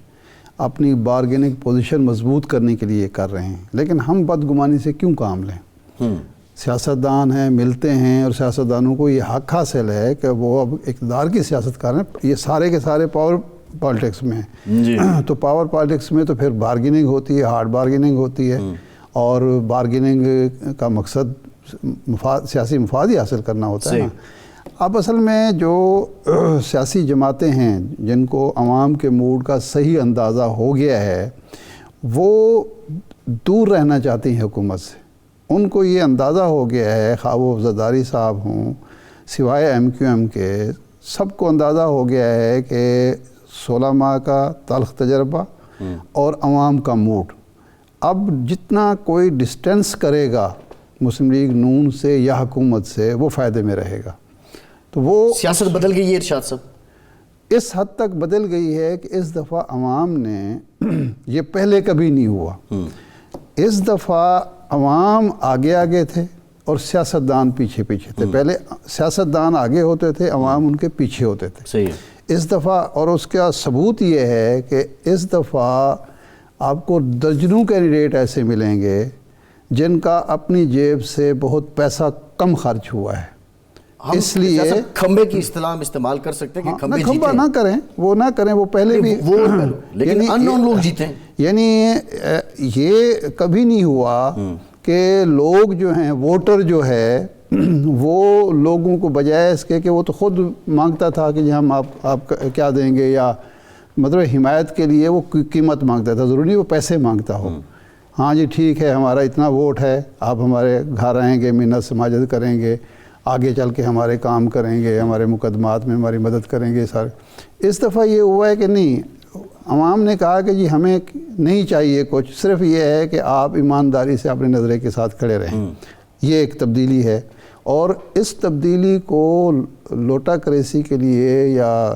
[SPEAKER 2] اپنی بارگیننگ پوزیشن مضبوط کرنے کے لیے کر رہے ہیں. لیکن ہم بدگمانی سے کیوں کام لیں؟ سیاستدان ہیں، ملتے ہیں، اور سیاستدانوں کو یہ حق حاصل ہے کہ وہ اب اقتدار کی سیاست کر رہے ہیں. یہ سارے کے سارے پاور پالیٹکس میں ہیں. تو پاور پالیٹکس میں تو پھر بارگیننگ ہوتی ہے، ہارڈ بارگیننگ ہوتی ہے، اور بارگیننگ کا مقصد سیاسی مفاد ہی حاصل کرنا ہوتا ہے نا. اب اصل میں جو سیاسی جماعتیں ہیں جن کو عوام کے موڈ کا صحیح اندازہ ہو گیا ہے وہ دور رہنا چاہتی ہیں حکومت سے. ان کو یہ اندازہ ہو گیا ہے، خواہ وہ زرداری صاحب ہوں، سوائے MQM کے، سب کو اندازہ ہو گیا ہے کہ 16 ماہ کا تلخ تجربہ اور عوام کا موڈ، اب جتنا کوئی ڈسٹینس کرے گا مسلم لیگ نون سے یا حکومت سے وہ فائدے میں رہے گا. تو وہ
[SPEAKER 1] سیاست بدل گئی ہے ارشاد صاحب،
[SPEAKER 2] اس حد تک بدل گئی ہے کہ اس دفعہ عوام نے یہ پہلے کبھی نہیں ہوا. اس دفعہ عوام آگے آگے تھے اور سیاستدان پیچھے پیچھے تھے. پہلے سیاستدان آگے ہوتے تھے، عوام ان کے پیچھے ہوتے تھے.
[SPEAKER 1] صحیح.
[SPEAKER 2] اس دفعہ، اور اس کا ثبوت یہ ہے کہ اس دفعہ آپ کو درجنوں کینڈیڈیٹ ایسے ملیں گے جن کا اپنی جیب سے بہت پیسہ کم خرچ ہوا ہے. اس لیے
[SPEAKER 1] کھمبے کی اصطلاح استعمال کر سکتے ہیں کہ
[SPEAKER 2] کھمبا نہ کریں، وہ نہ کریں، وہ پہلے بھی،
[SPEAKER 1] لیکن انون لوگ جیتے ہیں.
[SPEAKER 2] یعنی یہ کبھی نہیں ہوا کہ لوگ جو ہیں، ووٹر جو ہے وہ لوگوں کو بجائے اس کے کہ وہ تو خود مانگتا تھا کہ جی ہم آپ کیا دیں گے، یا مطلب حمایت کے لیے وہ قیمت مانگتا تھا. ضروری نہیں وہ پیسے مانگتا ہو. ہاں جی ٹھیک ہے، ہمارا اتنا ووٹ ہے، آپ ہمارے گھر آئیں گے، منت سماجت کریں گے، آگے چل کے ہمارے کام کریں گے، ہمارے مقدمات میں ہماری مدد کریں گے سارے. اس دفعہ یہ ہوا ہے کہ نہیں، عوام نے کہا کہ جی ہمیں نہیں چاہیے کچھ، صرف یہ ہے کہ آپ ایمانداری سے اپنے نظرے کے ساتھ کھڑے رہیں. یہ ایک تبدیلی ہے، اور اس تبدیلی کو لوٹا کریسی کے لیے یا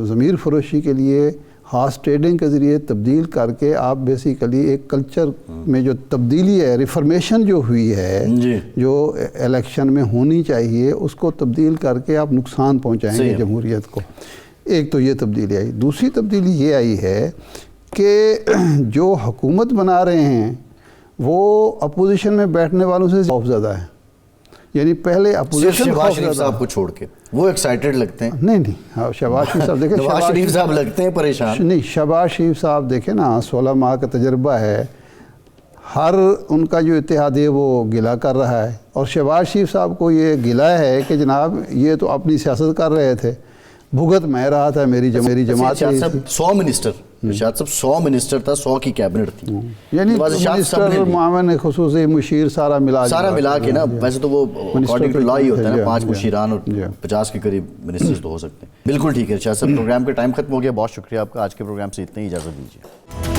[SPEAKER 2] ضمیر فروشی کے لیے ہارس ٹریڈنگ کے ذریعے تبدیل کر کے آپ بیسیکلی ایک کلچر میں جو تبدیلی ہے، ریفارمیشن جو ہوئی ہے، جو الیکشن میں ہونی چاہیے، اس کو تبدیل کر کے آپ نقصان پہنچائیں گے جمہوریت کو. ایک تو یہ تبدیلی آئی. دوسری تبدیلی یہ آئی ہے کہ جو حکومت بنا رہے ہیں وہ اپوزیشن میں بیٹھنے والوں سے خوف زدہ ہیں. یعنی پہلے
[SPEAKER 1] صرف
[SPEAKER 2] اپوزیشن
[SPEAKER 1] شہباز شریف صاحب کو چھوڑ کے وہ ایکسائٹڈ لگتے ہیں.
[SPEAKER 2] نہیں ہاں شہباز شریف صاحب دیکھیں,
[SPEAKER 1] نواز شریف صاحب لگتے ہیں پریشان.
[SPEAKER 2] نہیں شہباز شریف صاحب دیکھیں نا 16 ماہ کا تجربہ ہے, ہر ان کا جو اتحاد ہے وہ گلہ کر رہا ہے, اور شہباز شریف صاحب کو یہ گلہ ہے کہ جناب یہ تو اپنی سیاست کر رہے تھے, بھگت میں رہا تھا میری جماعت.
[SPEAKER 1] ارشاد صاحب 100 منسٹر, ارشاد صاحب 100 منسٹر تھا, 100 کی کیبنٹ تھی,
[SPEAKER 2] یعنی
[SPEAKER 1] نواز ارشاد سب نے
[SPEAKER 2] منسٹر
[SPEAKER 1] لی.
[SPEAKER 2] معاون خصوصی مشیر سارا ملا
[SPEAKER 1] کے نا, ویسے تو وہ اکارڈنگ ٹو لا ہی ہوتا ہے نا, 5 مشیران اور
[SPEAKER 2] جی
[SPEAKER 1] 50 کے قریب منسٹرز تو ہو سکتے ہیں. بالکل ٹھیک ہے ارشاد صاحب, پروگرام کا ٹائم ختم ہو گیا, بہت شکریہ آپ کا. آج کے پروگرام سے اتنا ہی, اجازت دیجیے.